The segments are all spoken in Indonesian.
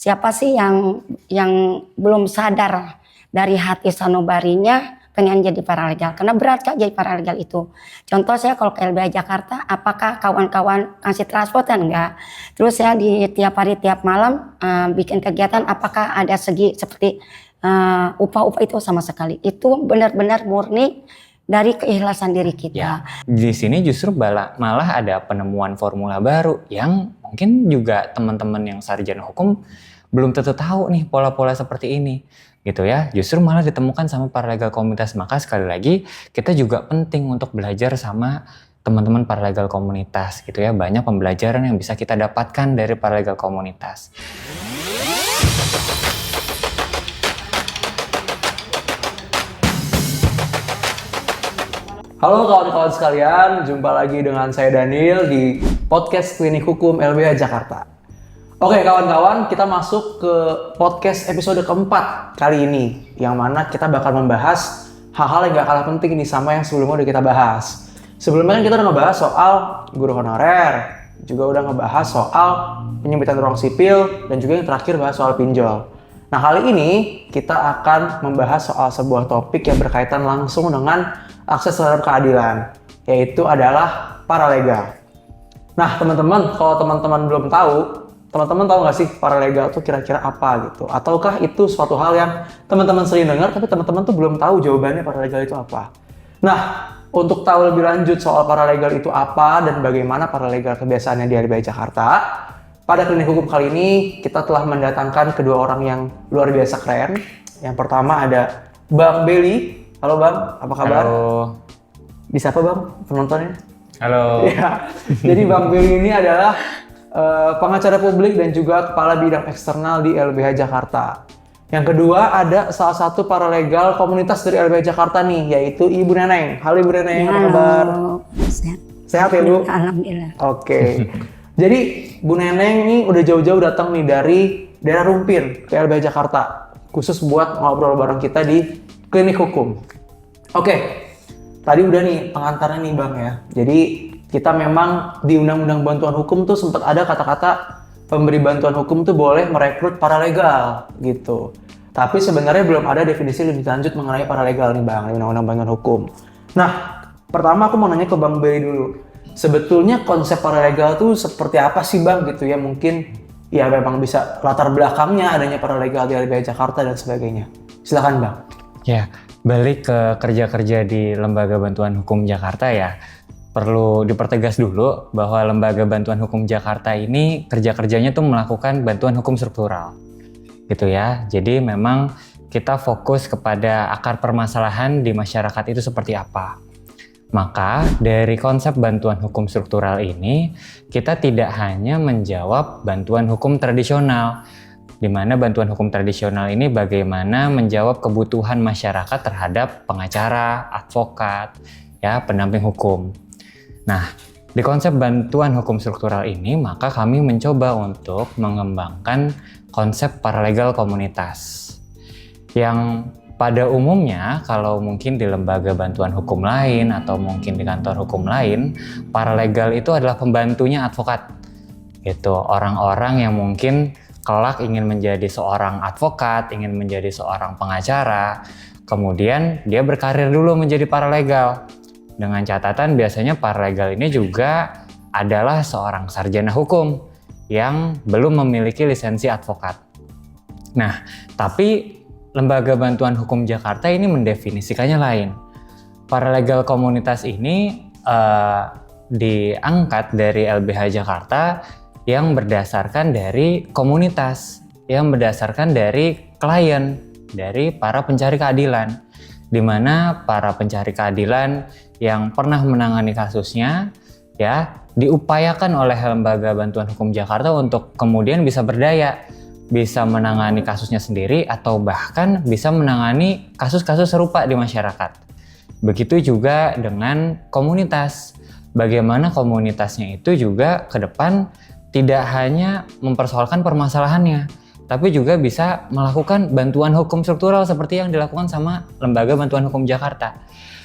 siapa sih yang belum sadar dari hati sanubarinya pengen jadi paralegal, karena berat Kak jadi paralegal itu. Contoh saya kalau ke LBH Jakarta, apakah kawan-kawan kasih transport kan enggak? Terus saya di tiap hari tiap malam bikin kegiatan, apakah ada segi seperti upah-upah itu sama sekali. Itu benar-benar murni dari keikhlasan diri kita. Ya, di sini justru malah ada penemuan formula baru yang mungkin juga teman-teman yang sarjana hukum belum tentu tahu nih pola-pola seperti ini. Gitu ya, justru malah ditemukan sama paralegal komunitas. Maka sekali lagi kita juga penting untuk belajar sama teman-teman paralegal komunitas gitu ya. Banyak pembelajaran yang bisa kita dapatkan dari paralegal komunitas. Halo kawan-kawan sekalian, jumpa lagi dengan saya Daniel di podcast Klinik Hukum LBH Jakarta. Oke kawan-kawan, kita masuk ke podcast episode keempat kali ini, yang mana kita bakal membahas hal-hal yang gak kalah penting nih sama yang sebelumnya udah kita bahas. Sebelumnya kan kita udah ngebahas soal guru honorer, juga udah ngebahas soal penyempitan ruang sipil, dan juga yang terakhir bahas soal pinjol. Nah kali ini kita akan membahas soal sebuah topik yang berkaitan langsung dengan akses terhadap keadilan, yaitu adalah paralegal. Nah teman-teman, kalau teman-teman belum tahu, teman-teman tahu nggak sih paralegal itu kira-kira apa gitu? Ataukah itu suatu hal yang teman-teman sering dengar tapi teman-teman tuh belum tahu jawabannya paralegal itu apa? Nah, untuk tahu lebih lanjut soal paralegal itu apa dan bagaimana paralegal kebiasaannya di LBH Jakarta, pada klinik hukum kali ini kita telah mendatangkan kedua orang yang luar biasa keren. Yang pertama ada Bang Belly. Halo Bang, apa kabar? Halo. Bisa apa Bang penontonnya? Halo. Ya, jadi Bang Belly ini adalah pengacara publik dan juga kepala bidang eksternal di LBH Jakarta. Yang kedua ada salah satu paralegal komunitas dari LBH Jakarta nih, yaitu Ibu Neneng. Halo Ibu Neneng, apa kabar? Sehat. Sehat ya Bu? Alhamdulillah. Oke. Jadi Bu Neneng nih udah jauh-jauh datang nih dari daerah Rumpin ke LBH Jakarta, khusus buat ngobrol bareng kita di klinik hukum. Oke, tadi udah nih pengantarnya nih Bang ya. Jadi kita memang di Undang-Undang Bantuan Hukum tuh sempat ada kata-kata pemberi bantuan hukum tuh boleh merekrut paralegal gitu. Tapi sebenarnya belum ada definisi lebih lanjut mengenai paralegal nih Bang di Undang-Undang Bantuan Hukum. Nah, pertama aku mau nanya ke Bang Belly dulu. Sebetulnya konsep paralegal tuh seperti apa sih Bang gitu ya? Mungkin ya memang bisa latar belakangnya adanya paralegal di LBH Jakarta dan sebagainya. Silakan Bang. Ya, balik ke kerja-kerja di Lembaga Bantuan Hukum Jakarta ya. Perlu dipertegas dulu bahwa Lembaga Bantuan Hukum Jakarta ini kerja-kerjanya tuh melakukan bantuan hukum struktural. Gitu ya. Jadi memang kita fokus kepada akar permasalahan di masyarakat itu seperti apa. Maka dari konsep bantuan hukum struktural ini, kita tidak hanya menjawab bantuan hukum tradisional, di mana bantuan hukum tradisional ini bagaimana menjawab kebutuhan masyarakat terhadap pengacara, advokat, ya, pendamping hukum. Nah, di konsep bantuan hukum struktural ini, maka kami mencoba untuk mengembangkan konsep paralegal komunitas. Yang pada umumnya, kalau mungkin di lembaga bantuan hukum lain atau mungkin di kantor hukum lain, paralegal itu adalah pembantunya advokat. Gitu, orang-orang yang mungkin kelak ingin menjadi seorang advokat, ingin menjadi seorang pengacara, kemudian dia berkarir dulu menjadi paralegal. Dengan catatan biasanya paralegal ini juga adalah seorang sarjana hukum yang belum memiliki lisensi advokat. Nah, tapi Lembaga Bantuan Hukum Jakarta ini mendefinisikannya lain. Paralegal komunitas ini diangkat dari LBH Jakarta yang berdasarkan dari komunitas, yang berdasarkan dari klien, dari para pencari keadilan, di mana para pencari keadilan yang pernah menangani kasusnya ya diupayakan oleh Lembaga Bantuan Hukum Jakarta untuk kemudian bisa berdaya, bisa menangani kasusnya sendiri atau bahkan bisa menangani kasus-kasus serupa di masyarakat. Begitu juga dengan komunitas. Bagaimana komunitasnya itu juga ke depan tidak hanya mempersoalkan permasalahannya, tapi juga bisa melakukan bantuan hukum struktural seperti yang dilakukan sama Lembaga Bantuan Hukum Jakarta.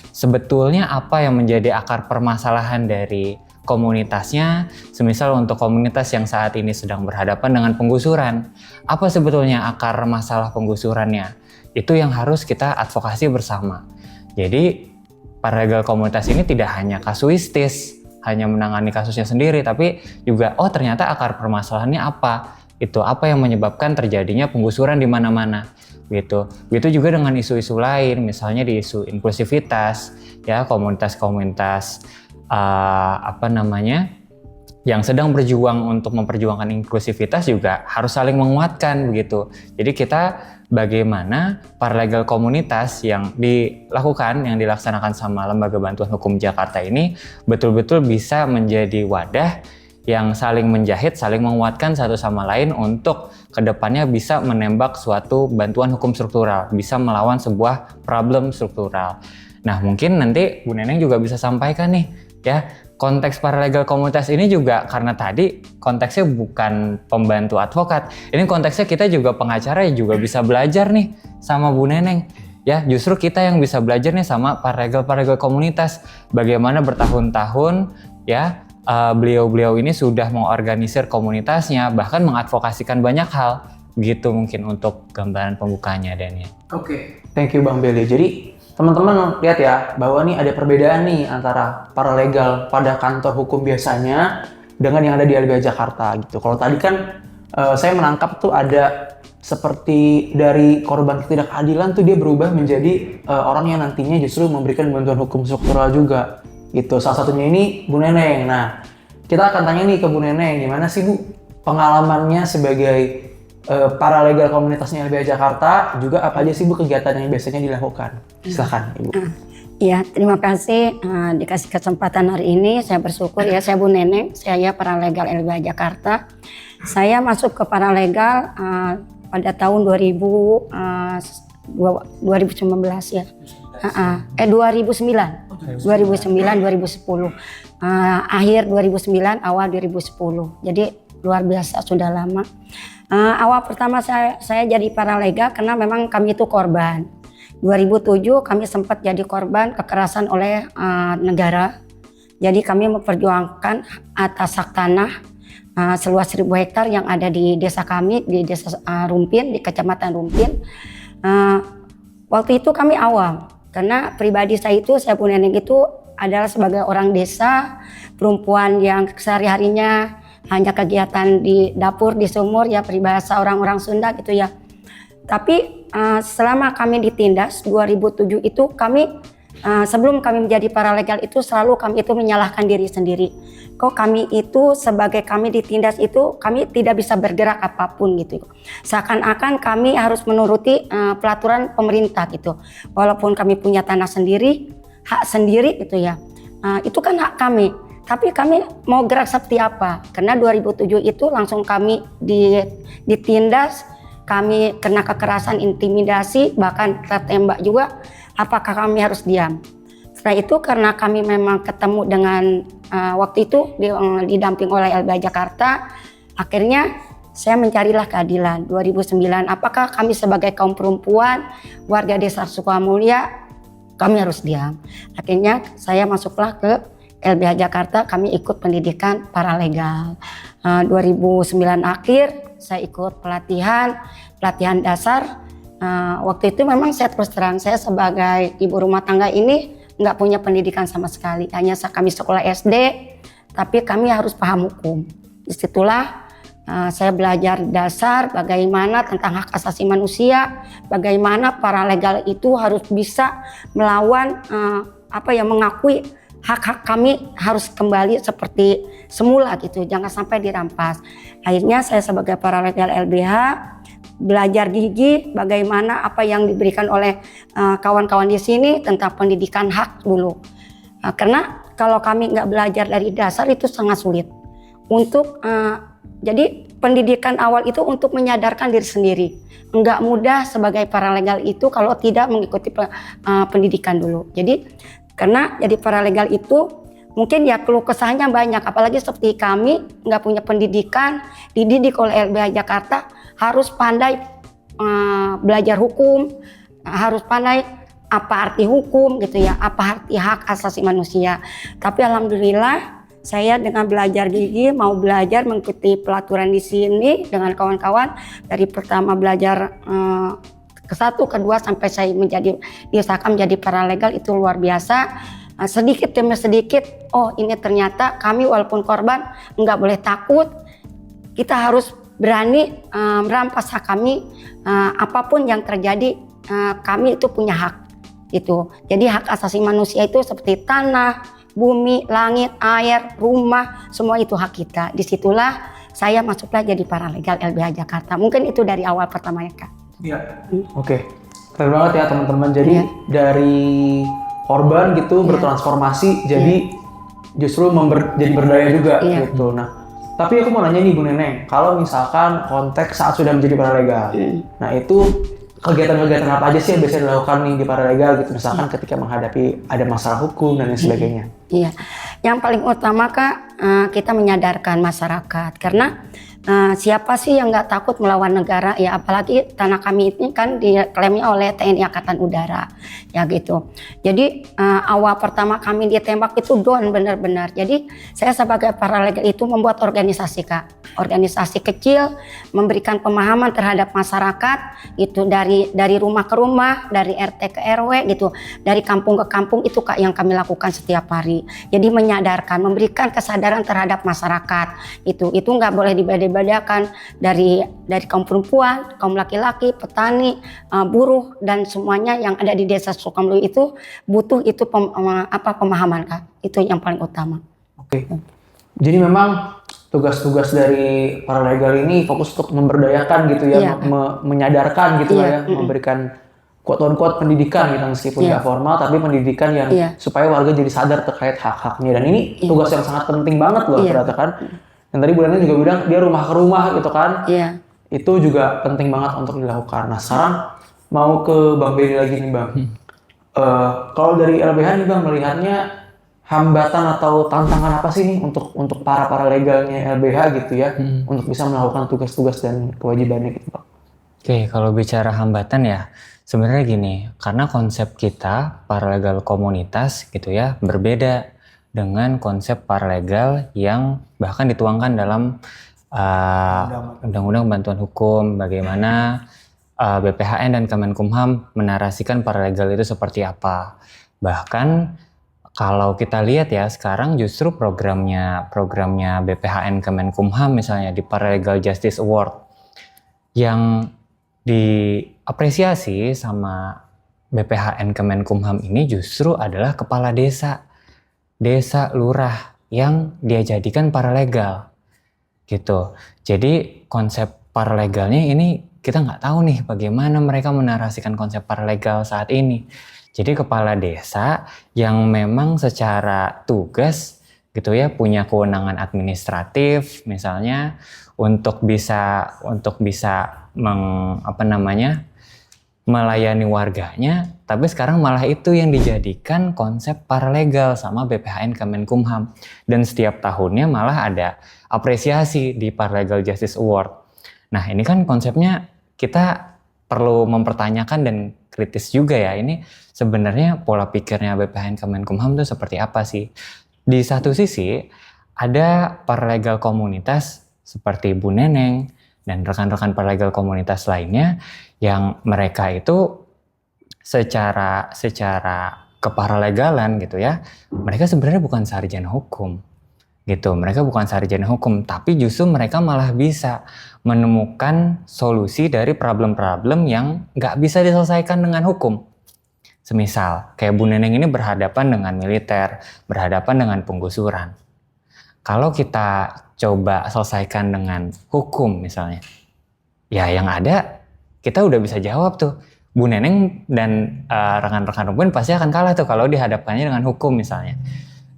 Sebetulnya apa yang menjadi akar permasalahan dari komunitasnya, semisal untuk komunitas yang saat ini sedang berhadapan dengan penggusuran. Apa sebetulnya akar masalah penggusurannya? Itu yang harus kita advokasi bersama. Jadi paralegal komunitas ini tidak hanya kasuistis, hanya menangani kasusnya sendiri, tapi juga ternyata akar permasalahannya apa? Itu apa yang menyebabkan terjadinya penggusuran di mana-mana gitu. Begitu juga dengan isu-isu lain, misalnya di isu inklusivitas, ya komunitas-komunitas yang sedang berjuang untuk memperjuangkan inklusivitas juga harus saling menguatkan begitu. Jadi kita bagaimana paralegal komunitas yang dilaksanakan sama Lembaga Bantuan Hukum Jakarta ini betul-betul bisa menjadi wadah yang saling menjahit, saling menguatkan satu sama lain untuk kedepannya bisa menembak suatu bantuan hukum struktural, bisa melawan sebuah problem struktural. Nah mungkin nanti Bu Neneng juga bisa sampaikan nih ya, konteks paralegal komunitas ini juga karena tadi konteksnya bukan pembantu advokat, ini konteksnya kita juga pengacara yang juga bisa belajar nih sama Bu Neneng. Ya, justru kita yang bisa belajar nih sama paralegal komunitas, bagaimana bertahun-tahun ya beliau-beliau ini sudah mengorganisir komunitasnya, bahkan mengadvokasikan banyak hal. Begitu mungkin untuk gambaran pembukanya, Daniel. Oke, thank you Bang Beli. Jadi teman-teman lihat ya, bahwa nih ada perbedaan nih antara paralegal pada kantor hukum biasanya dengan yang ada di LBH Jakarta gitu. Kalau tadi kan saya menangkap tuh ada seperti dari korban ketidakadilan tuh dia berubah menjadi orang yang nantinya justru memberikan bantuan hukum struktural juga gitu. Salah satunya ini Bu Neneng. Nah, kita akan tanya nih ke Bu Neneng, gimana sih Bu pengalamannya sebagai paralegal komunitasnya LBH Jakarta, juga apa aja sih Bu kegiatan yang biasanya dilakukan? Silakan Ibu. Ya, terima kasih dikasih kesempatan hari ini. Saya bersyukur ya, saya Bu Neneng, saya paralegal LBH Jakarta. Saya masuk ke paralegal pada tahun 2019 ya. 2009, 2010, akhir 2009, awal 2010. Jadi luar biasa, sudah lama. Awal pertama saya jadi paralegal karena memang kami itu korban. 2007 kami sempat jadi korban kekerasan oleh negara. Jadi kami memperjuangkan atas hak tanah seluas 1000 hektar yang ada di desa kami, di desa Rumpin, di Kecamatan Rumpin. Waktu itu kami awam. Karena pribadi saya Bu Neneng itu adalah sebagai orang desa, perempuan yang sehari-harinya hanya kegiatan di dapur, di sumur, ya peribahasa orang-orang Sunda gitu ya. Tapi selama kami ditindas 2007 itu kami, sebelum kami menjadi paralegal itu selalu kami itu menyalahkan diri sendiri. Kok kami itu sebagai kami ditindas itu kami tidak bisa bergerak apapun gitu. Seakan-akan kami harus menuruti peraturan pemerintah gitu. Walaupun kami punya tanah sendiri, hak sendiri gitu ya. Itu kan hak kami. Tapi kami mau gerak seperti apa? Karena 2007 itu langsung kami ditindas, kami kena kekerasan, intimidasi, bahkan tertembak juga. Apakah kami harus diam? Setelah itu karena kami memang ketemu dengan waktu itu didamping oleh LBH Jakarta, akhirnya saya mencarilah keadilan. 2009, apakah kami sebagai kaum perempuan warga desa Sukamulya kami harus diam? Akhirnya saya masuklah ke LBH Jakarta, kami ikut pendidikan paralegal. 2009 akhir saya ikut pelatihan dasar. Waktu itu memang saya terus terang, saya sebagai ibu rumah tangga ini nggak punya pendidikan sama sekali. Hanya kami sekolah SD, tapi kami harus paham hukum. Disitulah saya belajar dasar bagaimana tentang hak asasi manusia, bagaimana paralegal itu harus bisa melawan mengakui hak-hak kami harus kembali seperti semula gitu, jangan sampai dirampas. Akhirnya saya sebagai paralegal LBH belajar gigi bagaimana apa yang diberikan oleh kawan-kawan di sini tentang pendidikan hak dulu. Karena kalau kami nggak belajar dari dasar itu sangat sulit. Jadi pendidikan awal itu untuk menyadarkan diri sendiri. Nggak mudah sebagai paralegal itu kalau tidak mengikuti pendidikan dulu. Jadi karena jadi paralegal itu mungkin ya keluh kesahnya banyak, apalagi seperti kami nggak punya pendidikan, dididik oleh LBH Jakarta, harus pandai belajar hukum, harus pandai apa arti hukum gitu ya, apa arti hak asasi manusia. Tapi alhamdulillah saya dengan belajar gigi mau belajar mengikuti pelaturan di sini dengan kawan-kawan dari pertama belajar ke satu, kedua sampai saya diusahakan menjadi paralegal itu luar biasa. Sedikit demi sedikit, oh ini ternyata kami walaupun korban nggak boleh takut, kita harus berani merampas hak kami, apapun yang terjadi kami itu punya hak itu. Jadi hak asasi manusia itu seperti tanah, bumi, langit, air, rumah, semua itu hak kita. Disitulah saya masuklah jadi paralegal LBH Jakarta. Mungkin itu dari awal pertamanya Kak. Iya. Oke. Keren banget ya teman-teman. Jadi dari korban gitu bertransformasi jadi justru jadi berdaya juga gitu. Nah, tapi aku mau nanya nih Bu Neneng, kalau misalkan konteks saat sudah menjadi paralegal, nah itu kegiatan-kegiatan apa aja sih yang biasa dilakukan nih di paralegal gitu, misalkan ketika menghadapi ada masalah hukum dan lain sebagainya? Iya, yang paling utama Kak, kita menyadarkan masyarakat karena siapa sih yang nggak takut melawan negara ya, apalagi tanah kami ini kan diklaimnya oleh TNI Angkatan Udara ya gitu. Jadi awal pertama kami ditembak itu down benar-benar. Jadi saya sebagai paralegal itu membuat organisasi Kak, organisasi kecil memberikan pemahaman terhadap masyarakat itu dari rumah ke rumah, dari RT ke RW gitu, dari kampung ke kampung itu Kak yang kami lakukan setiap hari. Jadi menyadarkan, memberikan kesadaran terhadap masyarakat itu nggak boleh dibeda-bedakan dari kaum perempuan, kaum laki-laki, petani, buruh dan semuanya yang ada di desa Sukamulu itu butuh itu pemahaman Kak. Itu yang paling utama. Oke. Jadi memang tugas-tugas dari paralegal ini fokus untuk memberdayakan gitu ya, menyadarkan gitu ya, memberikan quote-unquote pendidikan gitu meskipun nggak formal, tapi pendidikan yang supaya warga jadi sadar terkait hak-haknya. Dan ini tugas yang sangat penting banget loh ternyata kan. Dan tadi Bu Neneng juga bilang dia rumah ke rumah gitu kan. Itu juga penting banget untuk dilakukan. Nah sekarang mau ke Bang Benny lagi nih Bang. Kalau dari LBH nih Bang melihatnya hambatan atau tantangan apa sih nih untuk para paralegalnya LBH gitu ya, untuk bisa melakukan tugas-tugas dan kewajibannya gitu Bang? Oke, kalau bicara hambatan ya sebenarnya gini, karena konsep kita paralegal komunitas gitu ya berbeda dengan konsep paralegal yang bahkan dituangkan dalam Undang-Undang Bantuan Hukum, bagaimana BPHN dan Kemenkumham menarasikan paralegal itu seperti apa. Bahkan kalau kita lihat ya sekarang justru programnya BPHN Kemenkumham misalnya di Paralegal Justice Award yang diapresiasi sama BPHN Kemenkumham ini justru adalah kepala desa lurah yang dia jadikan paralegal gitu. Jadi konsep paralegalnya ini kita nggak tahu nih bagaimana mereka menarasikan konsep paralegal saat ini. Jadi kepala desa yang memang secara tugas gitu ya punya kewenangan administratif misalnya untuk bisa melayani warganya, tapi sekarang malah itu yang dijadikan konsep paralegal sama BPHN Kemenkumham. Dan setiap tahunnya malah ada apresiasi di Paralegal Justice Award. Nah ini kan konsepnya kita perlu mempertanyakan dan kritis juga ya. Ini sebenarnya pola pikirnya BPHN Kemenkumham itu seperti apa sih? Di satu sisi ada paralegal komunitas seperti Bu Neneng dan rekan-rekan paralegal komunitas lainnya yang mereka itu secara keparalegalan gitu ya, mereka sebenarnya bukan sarjana hukum gitu, mereka bukan sarjana hukum, tapi justru mereka malah bisa menemukan solusi dari problem-problem yang nggak bisa diselesaikan dengan hukum. Semisal kayak Bu Neneng ini berhadapan dengan militer, berhadapan dengan penggusuran. Kalau kita coba selesaikan dengan hukum misalnya, ya yang ada kita udah bisa jawab tuh. Bu Neneng dan rekan-rekan hukum pasti akan kalah tuh kalau dihadapkannya dengan hukum misalnya.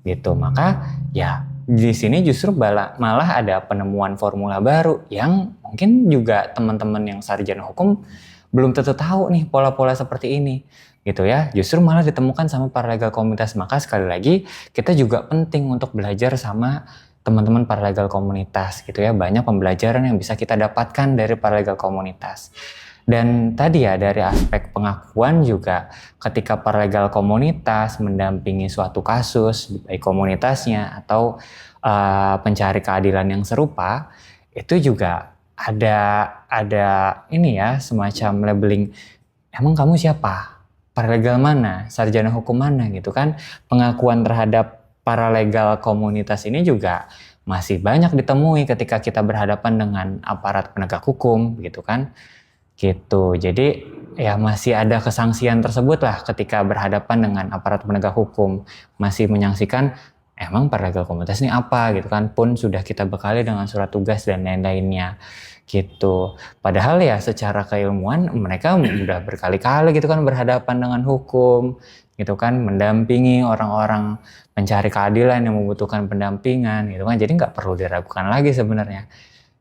Gitu. Maka ya di sini justru malah ada penemuan formula baru yang mungkin juga teman-teman yang sarjana hukum belum tentu tahu nih pola-pola seperti ini. Gitu ya. Justru malah ditemukan sama paralegal komunitas. Maka sekali lagi kita juga penting untuk belajar sama teman-teman paralegal komunitas gitu ya. Banyak pembelajaran yang bisa kita dapatkan dari paralegal komunitas. Dan tadi ya dari aspek pengakuan juga ketika paralegal komunitas mendampingi suatu kasus baik komunitasnya atau pencari keadilan yang serupa, itu juga ada ini ya semacam labeling, emang kamu siapa? Paralegal mana? Sarjana hukum mana gitu kan? Pengakuan terhadap paralegal komunitas ini juga masih banyak ditemui ketika kita berhadapan dengan aparat penegak hukum gitu kan. Gitu. Jadi ya masih ada kesangsian tersebut lah ketika berhadapan dengan aparat penegak hukum. Masih menyaksikan emang paralegal komunitas ini apa gitu kan, pun sudah kita bekali dengan surat tugas dan lain-lainnya gitu. Padahal ya secara keilmuan mereka udah berkali-kali gitu kan berhadapan dengan hukum gitu kan, mendampingi orang-orang mencari keadilan yang membutuhkan pendampingan gitu kan. Jadi nggak perlu diragukan lagi sebenarnya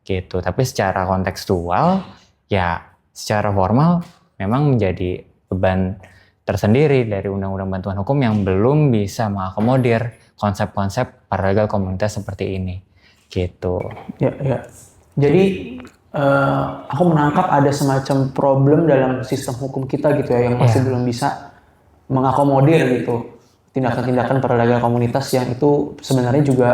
gitu. Tapi secara kontekstual ya secara formal memang menjadi beban tersendiri dari Undang-Undang Bantuan Hukum yang belum bisa mengakomodir konsep-konsep paralegal komunitas seperti ini gitu. Ya. Jadi aku menangkap ada semacam problem dalam sistem hukum kita gitu ya yang masih belum bisa mengakomodir gitu tindakan-tindakan paralegal komunitas yang itu sebenarnya juga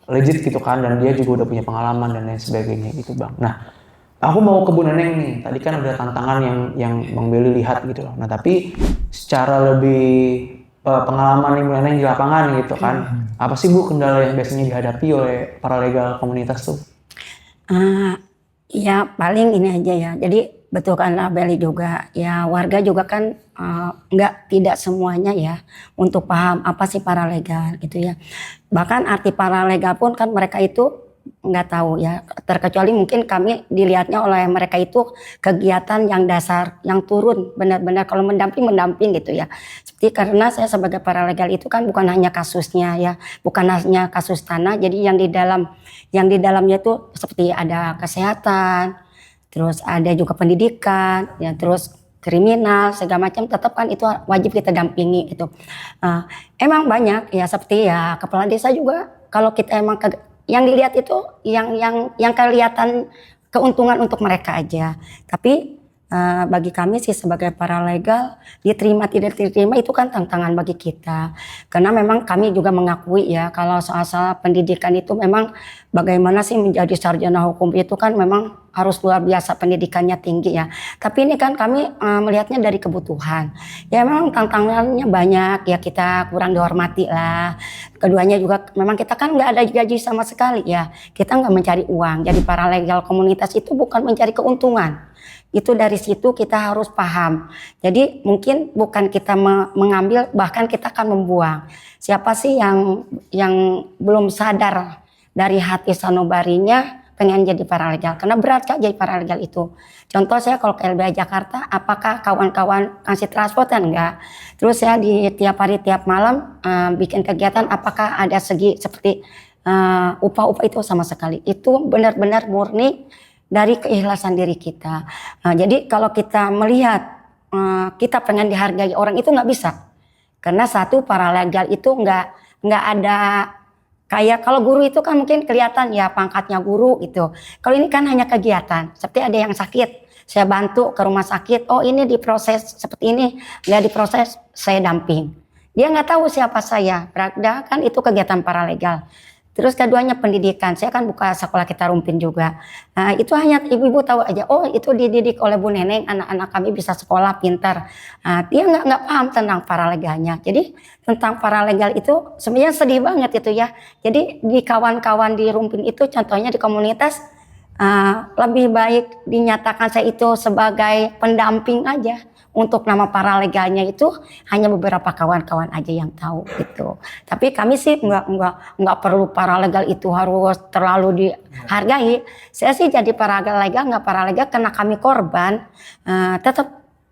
legit gitu kan, dan dia juga udah punya pengalaman dan lain sebagainya gitu Bang. Nah, aku mau ke Bu Neneng nih. Tadi kan ada tantangan yang Bang Belly lihat gitu loh. Nah, tapi secara lebih pengalaman Bu Neneng di lapangan gitu kan, apa sih Bu kendala yang biasanya dihadapi oleh paralegal komunitas tuh? Ya paling ini aja ya. Jadi betul kan Belly juga. Ya warga juga kan tidak semuanya ya untuk paham apa sih paralegal gitu ya. Bahkan arti paralegal pun kan mereka itu nggak tahu ya, terkecuali mungkin kami dilihatnya oleh mereka itu kegiatan yang dasar, yang turun benar-benar kalau mendamping gitu ya. Seperti karena saya sebagai paralegal itu kan bukan hanya kasusnya ya, bukan hanya kasus tanah, jadi yang di dalamnya itu seperti ada kesehatan, terus ada juga pendidikan, ya terus kriminal segala macam, tetap kan itu wajib kita dampingi gitu. Emang banyak ya, seperti ya kepala desa juga kalau kita emang yang dilihat itu yang kelihatan keuntungan untuk mereka aja. Tapi bagi kami sih sebagai paralegal, diterima tidak diterima itu kan tantangan bagi kita. Karena memang kami juga mengakui ya kalau soal pendidikan itu memang bagaimana sih menjadi sarjana hukum itu kan memang harus luar biasa pendidikannya tinggi ya. Tapi ini kan kami melihatnya dari kebutuhan. Ya memang tantangannya banyak ya, kita kurang dihormati lah. Keduanya juga memang kita kan nggak ada gaji sama sekali ya. Kita nggak mencari uang. Jadi paralegal komunitas itu bukan mencari keuntungan. Itu dari situ kita harus paham. Jadi mungkin bukan kita mengambil, bahkan kita akan membuang. Siapa sih yang belum sadar dari hati sanubarinya pengen jadi paralegal? Karena berat Kak jadi paralegal itu. Contoh saya kalau ke LBH Jakarta, apakah kawan-kawan kasih transport kan enggak? Terus saya di tiap hari tiap malam bikin kegiatan, apakah ada segi seperti upah-upah itu sama sekali. Itu benar-benar murni dari keikhlasan diri kita. Jadi kalau kita melihat kita pengen dihargai orang itu nggak bisa, karena satu paralegal itu nggak ada kayak kalau guru itu kan mungkin kelihatan ya pangkatnya guru gitu. Kalau ini kan hanya kegiatan, seperti ada yang sakit, saya bantu ke rumah sakit. Oh ini diproses seperti ini, nggak diproses saya damping. Dia nggak tahu siapa saya, padahal kan itu kegiatan paralegal. Terus keduanya pendidikan, saya kan buka sekolah kita rumpin juga. Itu hanya ibu-ibu tahu aja, oh itu dididik oleh Bu Neneng, anak-anak kami bisa sekolah pintar. Dia nggak paham tentang paralegalnya. Jadi tentang paralegal itu sebenarnya sedih banget itu ya. Jadi di kawan-kawan di rumpin itu, contohnya di komunitas, lebih baik dinyatakan saya itu sebagai pendamping aja. Untuk nama paralegalnya itu hanya beberapa kawan-kawan aja yang tahu gitu. Tapi kami sih nggak perlu paralegal itu harus terlalu dihargai. Saya sih jadi paralegal nggak paralegal karena kami korban.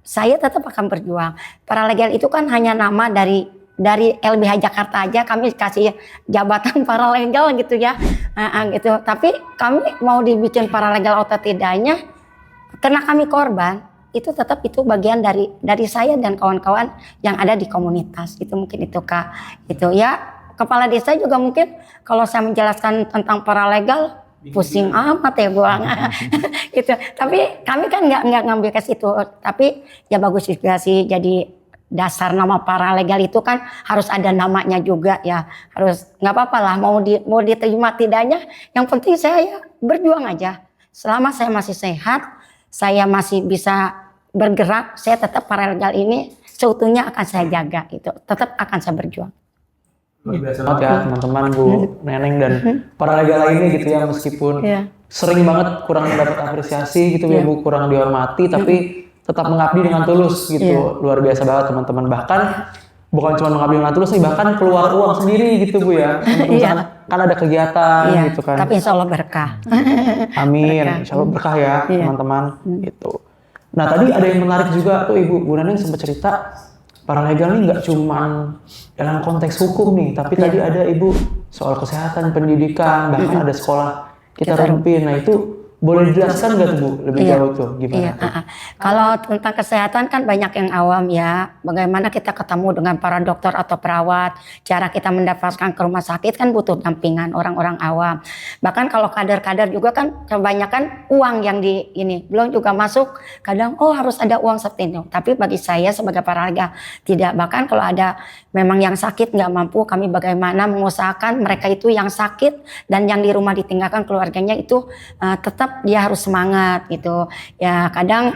Saya tetap akan berjuang. Paralegal itu kan hanya nama dari LBH Jakarta aja, kami kasih jabatan paralegal gitu ya, gitu. Tapi kami mau dibikin paralegal atau tidaknya, karena kami korban. Itu tetap itu bagian dari saya dan kawan-kawan yang ada di komunitas. Itu mungkin itu Kak. Itu ya kepala desa juga mungkin kalau saya menjelaskan tentang paralegal pusing amat ya gua. Gitu. Tapi kami kan nggak ngambil ke situ. Tapi ya bagus juga sih. Jadi dasar nama paralegal itu kan harus ada namanya juga ya. Harus nggak apa-apa lah mau diterima tidaknya. Yang penting saya ya berjuang aja. Selama saya masih sehat, saya masih bisa bergerak, saya tetap paralegal ini seutuhnya akan saya jaga itu. Tetap akan saya berjuang. Luar biasa banget ya teman-teman, Bu Neneng dan paralegal lainnya gitu ya, meskipun sering banget kurang dapat apresiasi gitu ya Bu, kurang dihormati tapi tetap mengabdi dengan tulus gitu. Luar biasa banget teman-teman, bahkan bukan cuma mengabdi dengan tulus nih, bahkan keluar uang sendiri gitu Bu ya. Kan ada kegiatan gitu kan. Tapi insya Allah berkah. Amin, insya Allah berkah ya teman-teman gitu. Nah tadi ada yang menarik juga tuh Bu Neneng sempat cerita paralegal ini nggak cuma dalam konteks hukum nih, tapi tadi ada Ibu soal kesehatan, pendidikan, bahkan ada sekolah kita rumpin. Nah itu boleh dijelaskan nggak tuh Bu lebih jauh tuh gimana? Kalau tentang kesehatan kan banyak yang awam ya. Bagaimana kita ketemu dengan para dokter atau perawat, cara kita mendaftarkan ke rumah sakit kan butuh dampingan orang-orang awam. Bahkan kalau kader-kader juga kan kebanyakan uang yang di ini belum juga masuk. Kadang harus ada uang seperti itu. Tapi bagi saya sebagai paralegal tidak. Bahkan kalau ada memang yang sakit nggak mampu, kami bagaimana mengusahakan mereka itu yang sakit dan yang di rumah ditinggalkan keluarganya itu tetap dia harus semangat gitu ya. Kadang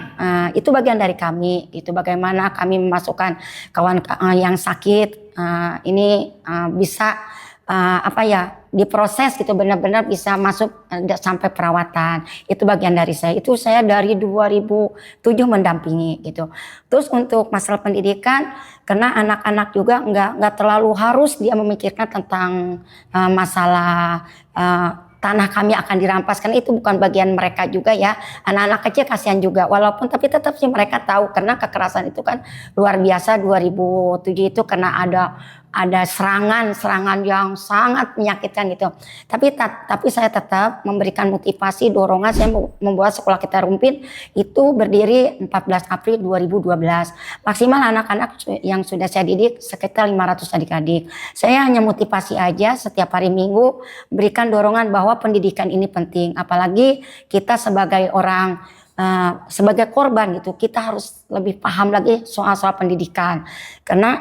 itu bagian dari kami itu bagaimana kami memasukkan kawan yang sakit ini bisa diproses gitu, benar-benar bisa masuk sampai perawatan. Itu bagian dari saya. Itu saya dari 2007 mendampingi gitu. Terus untuk masalah pendidikan, karena anak-anak juga nggak terlalu harus dia memikirkan tentang masalah tanah kami akan dirampas, karena itu bukan bagian mereka juga ya. Anak-anak kecil kasihan juga, walaupun tapi tetap sih mereka tahu karena kekerasan itu kan luar biasa. 2007 itu karena ada serangan yang sangat menyakitkan gitu. Tapi saya tetap memberikan motivasi, dorongan. Saya membuat sekolah kita rumpin itu berdiri 14 April 2012. Maksimal anak-anak yang sudah saya didik sekitar 500 adik-adik. Saya hanya motivasi aja setiap hari Minggu, berikan dorongan bahwa pendidikan ini penting. Apalagi kita sebagai orang sebagai korban gitu, kita harus lebih paham lagi soal pendidikan, karena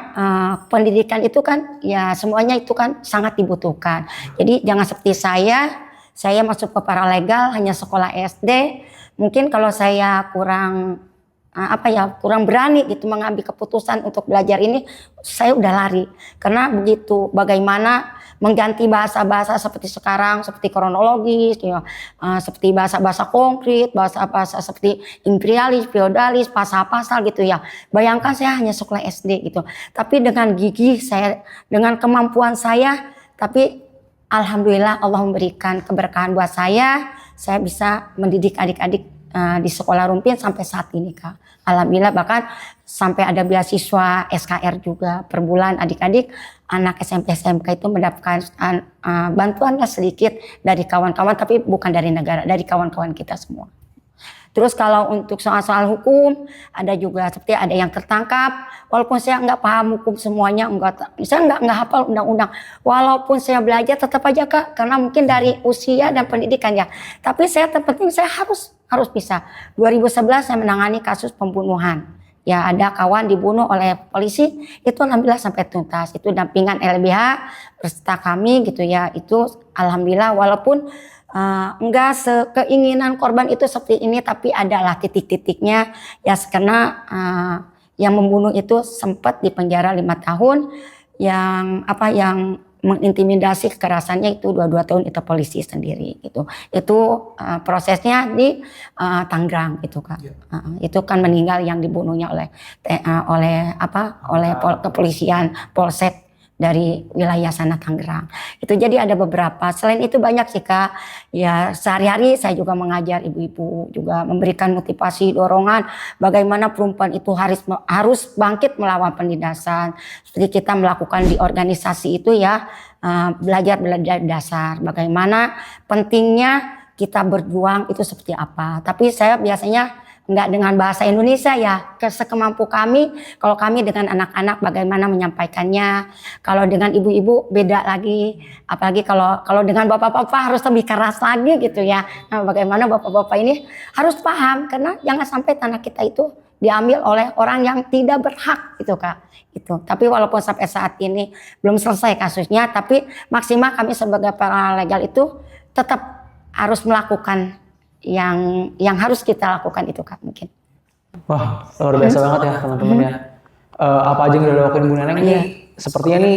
pendidikan itu kan ya semuanya itu kan sangat dibutuhkan. Jadi jangan seperti saya masuk ke paralegal hanya sekolah SD, mungkin kalau saya kurang berani gitu mengambil keputusan untuk belajar ini, saya udah lari. Karena begitu bagaimana mengganti bahasa-bahasa seperti sekarang, seperti kronologis, ya, seperti bahasa-bahasa konkret, bahasa-bahasa seperti imperialis, feodalis, pasal-pasal gitu ya. Bayangkan saya hanya sekolah SD gitu. Tapi dengan gigih saya, dengan kemampuan saya, tapi alhamdulillah Allah memberikan keberkahan buat saya bisa mendidik adik-adik di sekolah rumpin sampai saat ini Kak. Alhamdulillah, bahkan sampai ada beasiswa SKR juga per bulan. Adik-adik anak SMP SMK itu mendapatkan bantuannya sedikit dari kawan-kawan, tapi bukan dari negara, dari kawan-kawan kita semua. Terus kalau untuk soal-soal hukum, ada juga seperti ada yang tertangkap, walaupun saya nggak paham hukum semuanya, saya nggak hafal undang-undang, walaupun saya belajar tetap aja Kak, karena mungkin dari usia dan pendidikan ya. Tapi saya terpenting saya harus bisa. 2011 saya menangani kasus pembunuhan. Ya ada kawan dibunuh oleh polisi, itu alhamdulillah sampai tuntas. Itu dampingan LBH beserta kami gitu ya. Itu alhamdulillah walaupun enggak sekeinginan korban itu seperti ini, tapi adalah titik-titiknya ya, karena yang membunuh itu sempat dipenjara 5 tahun, yang mengintimidasi kekerasannya itu 22 tahun, itu polisi sendiri gitu. Itu prosesnya di Tangerang itu Kak. Itu kan meninggal yang dibunuhnya oleh kepolisian Polsek dari wilayah sana Tangerang. Itu jadi ada beberapa. Selain itu banyak sih Kak. Ya sehari-hari saya juga mengajar ibu-ibu, juga memberikan motivasi, dorongan bagaimana perempuan itu harus bangkit melawan penindasan. Seperti kita melakukan di organisasi itu ya, belajar dasar, bagaimana pentingnya kita berjuang itu seperti apa. Tapi saya biasanya nggak dengan bahasa Indonesia ya, sekemampu kami. Kalau kami dengan anak-anak bagaimana menyampaikannya, kalau dengan ibu-ibu beda lagi, apalagi kalau dengan bapak-bapak harus lebih keras lagi gitu ya. Nah, bagaimana bapak-bapak ini harus paham, karena jangan sampai tanah kita itu diambil oleh orang yang tidak berhak gitu Kak. Gitu. Tapi walaupun sampai saat ini belum selesai kasusnya, tapi maksimal kami sebagai paralegal itu tetap harus melakukan yang harus kita lakukan itu Kak mungkin. Wah, luar biasa banget ya teman-teman ya. Apa aja yang udah dilakukan Bu Neneng nih, sepertinya nih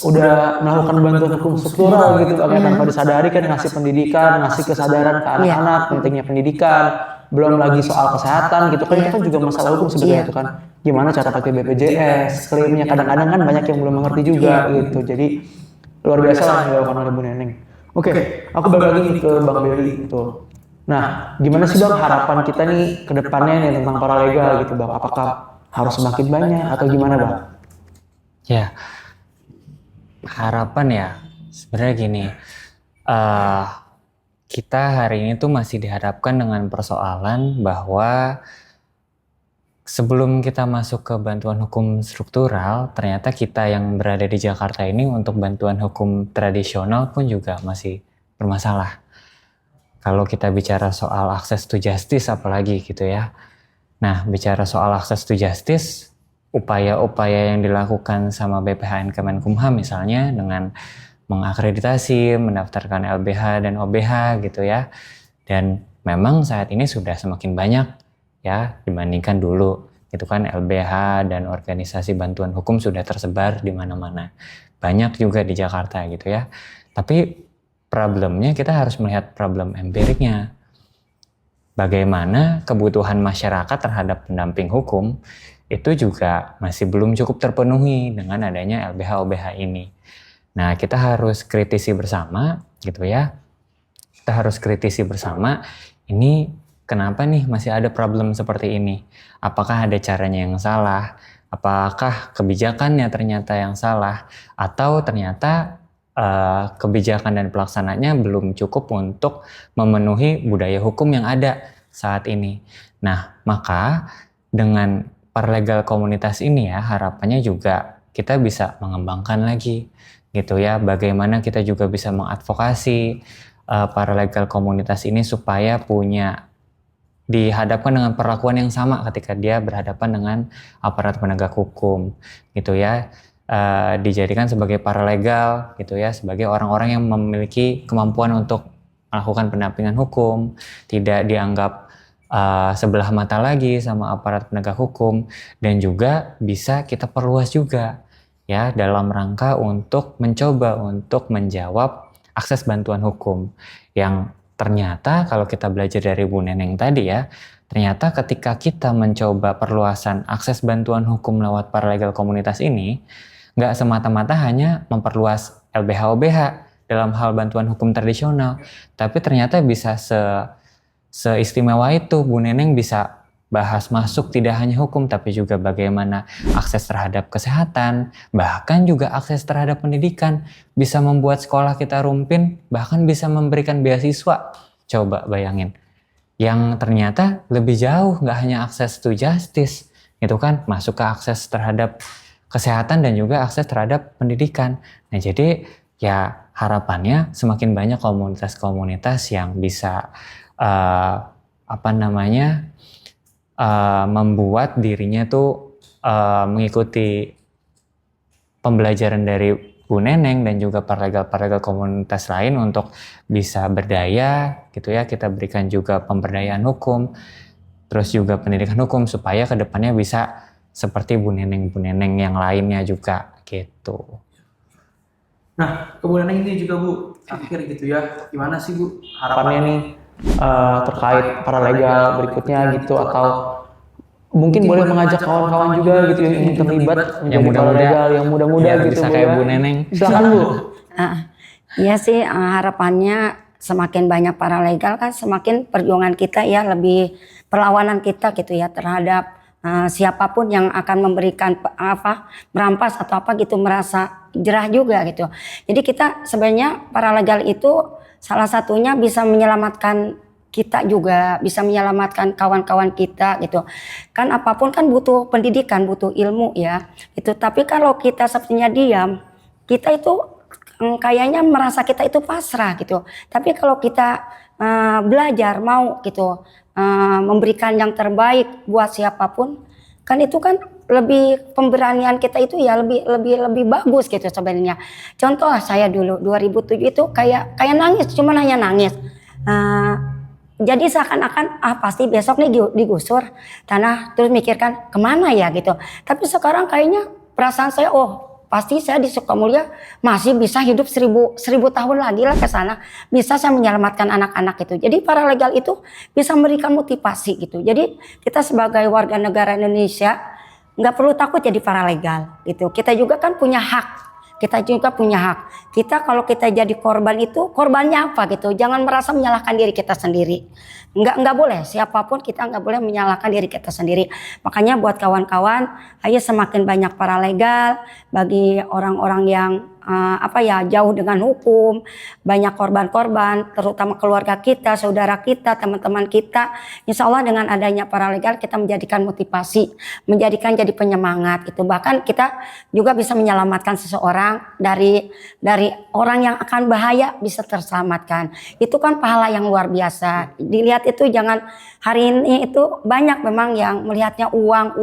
udah melakukan bantuan hukum struktural gitu, tanpa disadari kan ngasih pendidikan, ngasih kesadaran ke anak-anak, pentingnya pendidikan, belum lagi soal kesehatan gitu kan, itu kan juga masalah hukum sebenarnya itu kan. Gimana cara pakai BPJS, klaimnya kadang-kadang kan banyak yang belum mengerti juga gitu. Jadi luar biasa lah yang dilakukan oleh Bu Neneng. Oke, aku balik lagi nih ke Bang Belly gitu. Nah, gimana sih Bang harapan kita nih ke depannya nih tentang paralegal gitu Bang? Apakah harus semakin banyak atau gimana Bang? Ya, harapan ya sebenarnya gini, kita hari ini tuh masih dihadapkan dengan persoalan bahwa sebelum kita masuk ke bantuan hukum struktural, ternyata kita yang berada di Jakarta ini untuk bantuan hukum tradisional pun juga masih bermasalah. Kalau kita bicara soal access to justice apalagi gitu ya. Nah, bicara soal access to justice, upaya-upaya yang dilakukan sama BPHN Kemenkumham misalnya dengan mengakreditasi, mendaftarkan LBH dan OBH gitu ya. Dan memang saat ini sudah semakin banyak ya dibandingkan dulu gitu kan, LBH dan organisasi bantuan hukum sudah tersebar di mana-mana, banyak juga di Jakarta gitu ya. Tapi problemnya kita harus melihat problem empiriknya, bagaimana kebutuhan masyarakat terhadap pendamping hukum itu juga masih belum cukup terpenuhi dengan adanya LBH OBH ini. Nah, kita harus kritisi bersama gitu ya, kita harus kritisi bersama ini kenapa nih masih ada problem seperti ini? Apakah ada caranya yang salah? Apakah kebijakannya ternyata yang salah? Atau ternyata kebijakan dan pelaksananya belum cukup untuk memenuhi budaya hukum yang ada saat ini? Nah, maka dengan paralegal komunitas ini ya, harapannya juga kita bisa mengembangkan lagi gitu ya. Bagaimana kita juga bisa mengadvokasi paralegal komunitas ini supaya dihadapkan dengan perlakuan yang sama ketika dia berhadapan dengan aparat penegak hukum gitu ya, dijadikan sebagai paralegal gitu ya, sebagai orang-orang yang memiliki kemampuan untuk melakukan pendampingan hukum, tidak dianggap sebelah mata lagi sama aparat penegak hukum, dan juga bisa kita perluas juga ya dalam rangka untuk mencoba untuk menjawab akses bantuan hukum yang ternyata kalau kita belajar dari Bu Neneng tadi ya, ternyata ketika kita mencoba perluasan akses bantuan hukum lewat paralegal komunitas ini, nggak semata-mata hanya memperluas LBH OBH dalam hal bantuan hukum tradisional, tapi ternyata bisa seistimewa itu Bu Neneng bisa bahas masuk tidak hanya hukum tapi juga bagaimana akses terhadap kesehatan, bahkan juga akses terhadap pendidikan, bisa membuat sekolah kita rumpin, bahkan bisa memberikan beasiswa. Coba bayangin, yang ternyata lebih jauh, nggak hanya akses to justice gitu kan, masuk ke akses terhadap kesehatan dan juga akses terhadap pendidikan. Nah, jadi ya harapannya semakin banyak komunitas-komunitas yang bisa membuat dirinya tuh mengikuti pembelajaran dari Bu Neneng dan juga paralegal-paralegal komunitas lain untuk bisa berdaya gitu ya. Kita berikan juga pemberdayaan hukum, terus juga pendidikan hukum supaya kedepannya bisa seperti Bu Neneng yang lainnya juga gitu. Nah, ke Bu Neneng ini juga Bu, akhir gitu ya, gimana sih Bu harapannya nih terkait paralegal berikutnya gitu, atau mungkin boleh mengajak kawan-kawan juga gitu yang ingin terlibat yang muda-muda, yang muda-muda gitu bisa Bu, kayak ya. Bu Neneng. Silakan Bu. Iya sih, harapannya semakin banyak paralegal kan semakin perjuangan kita ya, lebih perlawanan kita gitu ya terhadap siapapun yang akan memberikan merampas atau apa gitu, merasa jerah juga gitu. Jadi kita sebenarnya paralegal itu salah satunya bisa menyelamatkan kita juga bisa menyelamatkan kawan-kawan kita gitu. Kan apapun kan butuh pendidikan, butuh ilmu ya. Itu tapi kalau kita sepertinya diam, kita itu kayaknya merasa kita itu pasrah gitu. Tapi kalau kita belajar mau gitu memberikan yang terbaik buat siapapun, kan itu kan lebih pemberanian kita itu ya lebih bagus gitu sebenarnya. Contoh saya dulu 2007 itu kayak nangis, cuma hanya nangis. Jadi seakan-akan pasti besok nih digusur tanah, terus mikirkan kemana ya gitu. Tapi sekarang kayaknya perasaan saya pasti saya di Sukamulya masih bisa hidup 1000 tahun lagi lah ke sana. Bisa saya menyelamatkan anak-anak itu. Jadi paralegal itu bisa memberikan motivasi gitu. Jadi kita sebagai warga negara Indonesia nggak perlu takut jadi paralegal gitu. Kita juga kan punya hak. Kita juga punya hak. Kita kalau kita jadi korban itu korbannya apa gitu. Jangan merasa menyalahkan diri kita sendiri. Nggak boleh. Siapapun kita nggak boleh menyalahkan diri kita sendiri. Makanya buat kawan-kawan, ayo semakin banyak paralegal bagi orang-orang yang jauh dengan hukum, banyak korban-korban, terutama keluarga kita, saudara kita, teman-teman kita. Insya Allah dengan adanya paralegal kita menjadikan motivasi, menjadikan jadi penyemangat itu. Bahkan kita juga bisa menyelamatkan seseorang dari orang yang akan bahaya bisa terselamatkan. Itu kan pahala yang luar biasa. Dilihat itu jangan hari ini itu banyak memang yang melihatnya uang.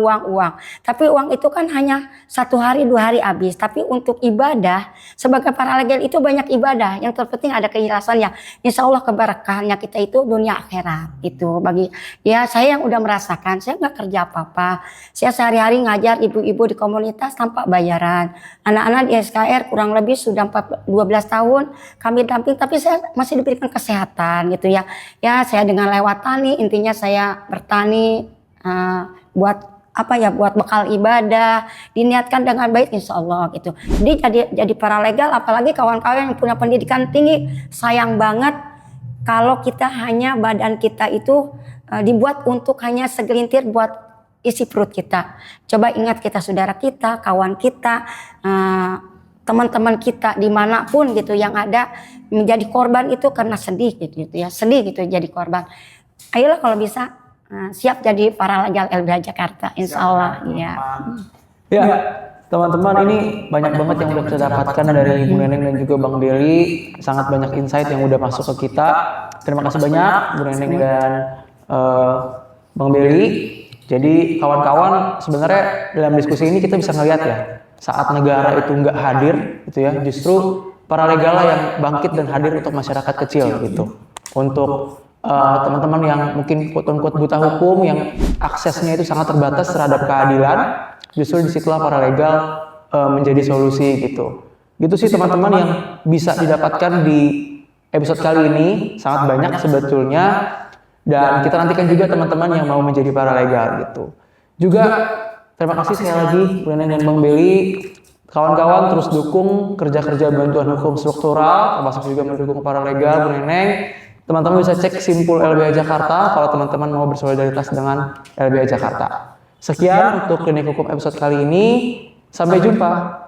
Tapi uang itu kan hanya 1 hari 2 hari habis. Tapi untuk ibadah sebagai paralegal itu banyak ibadah. Yang terpenting ada keikhlasannya. Insya Allah keberkahannya kita itu dunia akhirat. Itu bagi saya yang udah merasakan. Saya nggak kerja apa-apa. Saya sehari-hari ngajar ibu-ibu di komunitas tanpa bayaran. Anak-anak di SKR kurang lebih sudah 12 tahun kami damping. Tapi saya masih diberikan kesehatan gitu ya. Ya saya dengan lewat tani, intinya saya bertani buat bekal ibadah, diniatkan dengan baik insya Allah gitu. Jadi paralegal, apalagi kawan-kawan yang punya pendidikan tinggi, sayang banget kalau kita hanya badan kita itu dibuat untuk hanya segelintir buat isi perut kita. Coba ingat kita saudara kita, kawan kita, teman-teman kita dimanapun gitu yang ada menjadi korban itu karena sedih gitu ya, sedih gitu jadi korban. Ayolah kalau bisa siap jadi paralegal LBH Jakarta, insya Allah. Ya, teman-teman ini banyak banget yang udah kita dapatkan dari Ibu Neneng dan juga Bang Deli. Sangat banyak insight yang udah masuk ke kita. Terima kasih banyak Bu Neneng dan Bang Deli. Jadi kawan-kawan sebenarnya dalam diskusi ini kita bisa ngeliat ya, saat negara itu nggak hadir, gitu ya, justru paralegal yang bangkit dan hadir untuk masyarakat kecil gitu, untuk teman-teman yang mungkin quote-unquote buta hukum yang aksesnya itu sangat terbatas terhadap keadilan, justru disitulah paralegal menjadi solusi gitu. Gitu sih teman-teman yang bisa didapatkan di episode kali ini, sangat banyak sebetulnya, dan kita nantikan juga teman-teman yang mau menjadi paralegal gitu. Juga terima kasih sekali lagi Bu Neneng dan Bang Beli. Kawan-kawan terus dukung kerja-kerja bantuan hukum struktural, termasuk juga mendukung paralegal Bu Neneng. Teman-teman bisa cek Simpul LBH Jakarta kalau teman-teman mau bersolidaritas dengan LBH Jakarta. Sekian untuk Klinik Hukum episode kali ini. Sampai jumpa.